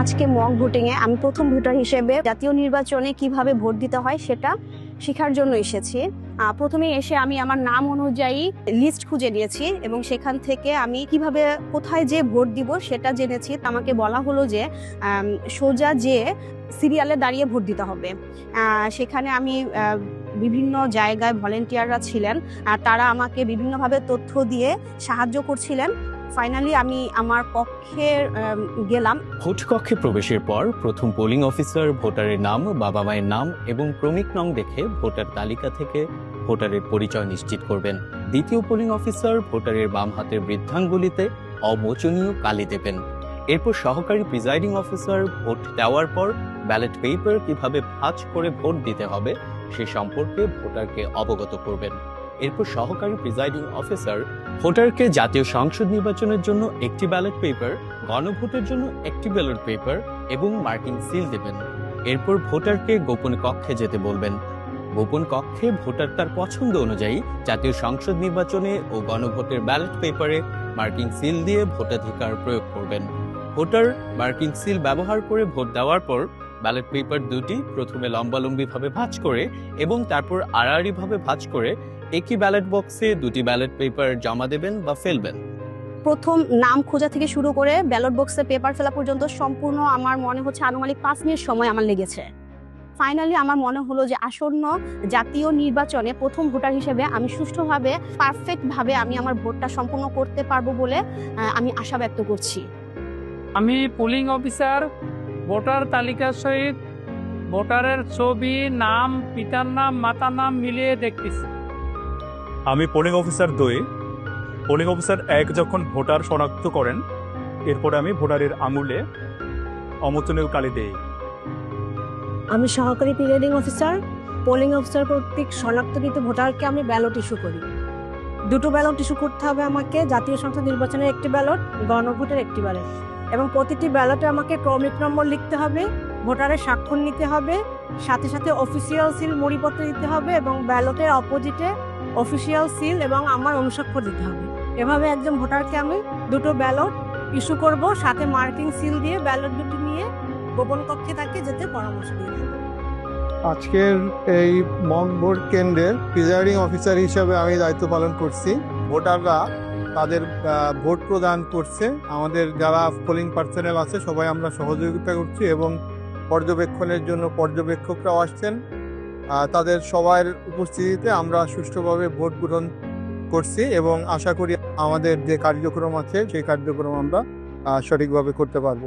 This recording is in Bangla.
আজকে মক ভোটিং এ আমি প্রথম ভোটার হিসেবে জাতীয় নির্বাচনে কিভাবে ভোট দিতে হয় সেটা শেখার জন্য এসেছি। প্রথমে এসে আমি আমার নাম অনুযায়ী লিস্ট খুঁজে নিয়েছি এবং সেখান থেকে আমি কিভাবে কোথায় যে ভোট দিব সেটা জেনেছি। আমাকে বলা হলো যে সোজা যে সিরিয়ালে দাঁড়িয়ে ভোট দিতে হবে। সেখানে আমি বিভিন্ন জায়গায় ভলেন্টিয়াররা ছিলেন, তারা আমাকে বিভিন্নভাবে তথ্য দিয়ে সাহায্য করছিলেন। ফাইনালি আমি আমার কক্ষে গেলাম। ভোট কক্ষে প্রবেশের পর প্রথম পোলিং অফিসার ভোটারের নাম, বাবা মায়ের নাম এবং ক্রমিক নং দেখে ভোটার তালিকা থেকে ভোটারের পরিচয় নিশ্চিত করবেন। দ্বিতীয় পোলিং অফিসার ভোটারের বাম হাতের বৃদ্ধাঙ্গুলিতে অমোচনীয় কালি দেবেন। এরপর সহকারী প্রিজাইডিং অফিসার ভোট দেওয়ার পর ব্যালট পেপার কিভাবে ভাঁজ করে ভোট দিতে হবে সে সম্পর্কে ভোটারকে অবগত করবেন। এরপর সহকারী প্রিজাইডিং অফিসার ভোটারকে জাতীয় সংসদ নির্বাচনের জন্য একটি ব্যালট পেপার, গণভোটের জন্য একটি ব্যালট পেপার এবং মার্কিং সিল দেবেন। এরপর ভোটারকে গোপন কক্ষে যেতে বলবেন। গোপন কক্ষে ভোটার তার পছন্দ অনুযায়ী জাতীয় সংসদ নির্বাচনে ও গণভোটের ব্যালট পেপারে মার্কিং সিল দিয়ে ভোটাধিকার প্রয়োগ করবেন। ভোটার মার্কিং সিল ব্যবহার করে ভোট দেওয়ার পর ব্যালট পেপার দুটি প্রথমে লম্বালম্বিভাবে ভাঁজ করে এবং তারপর আড়াআড়িভাবে ভাঁজ করে একই ব্যালট বক্সে দুটি ব্যালট পেপার জমা দেবেন বা ফেলবেন। প্রথম নাম খোঁজা থেকে শুরু করে ব্যালট বক্সে পেপার ফেলা পর্যন্ত সম্পূর্ণ আমার মনে হচ্ছে আনুমানিক 5 মিনিট সময় আমার লেগেছে। ফাইনালি আমার মনে হলো যে আসন্ন জাতীয় নির্বাচনে প্রথম ভোটার হিসেবে আমি সুষ্ঠুভাবে পারফেক্টভাবে আমি আমার ভোটটা সম্পূর্ণ করতে পারবো বলে আমি আশা ব্যক্ত করছি। আমি পোলিং অফিসার ভোটার তালিকার সহিত ভোটারের ছবি, নাম, পিতার নাম, মাতার নাম মিলিয়ে দেখতেছি। আমি পোলিং অফিসার 2। পোলিং অফিসার 1 যখন ভোটার শনাক্ত করেন, এরপরে আমি ভোটারের আঙুলে অমোচনীয় কালি দেই। আমি সহকারী প্রিজাইডিং অফিসার। পোলিং অফিসার কর্তৃক শনাক্তকৃত ভোটারকে আমি ব্যালট ইস্যু করি। দুটো ব্যালট ইস্যু করতে হবে আমাকে, জাতীয় সংসদ নির্বাচনের একটি ব্যালট, গণভোটের একটি ব্যালট, এবং প্রতিটি ব্যালটে আমাকে ক্রমিক নম্বর লিখতে হবে, ভোটারের স্বাক্ষর নিতে হবে, সাথে সাথে অফিসিয়াল সিল মুড়িপত্র দিতে হবে এবং ব্যালটের অপোজিটে অফিসিয়াল সিল এবং আমার অনুস্বাক্ষর দিতে হবে। এভাবে একজন ভোটারকে আমি দুটো ব্যালট ইস্যু করব, সাথে মার্কিং সিল দিয়ে ব্যালট দুটি নিয়ে গোপন কক্ষে তাকে যেতে পরামর্শ দিয়ে দেব। আজকের এই মক ভোট কেন্দ্রের প্রিজাইডিং অফিসার হিসেবে আমি দায়িত্ব পালন করছি। ভোটাররা তাদের ভোট প্রদান করছে, আমাদের যারা পোলিং পার্সোনেল আছে সবাই আমরা সহযোগিতা করছি এবং পর্যবেক্ষণের জন্য পর্যবেক্ষকরাও আসছেন। তাদের সবার উপস্থিতিতে আমরা সুষ্ঠুভাবে ভোট গ্রহণ করছি এবং আশা করি আমাদের যে কার্যক্রম আছে সেই কার্যক্রম আমরা সঠিকভাবে করতে পারবো।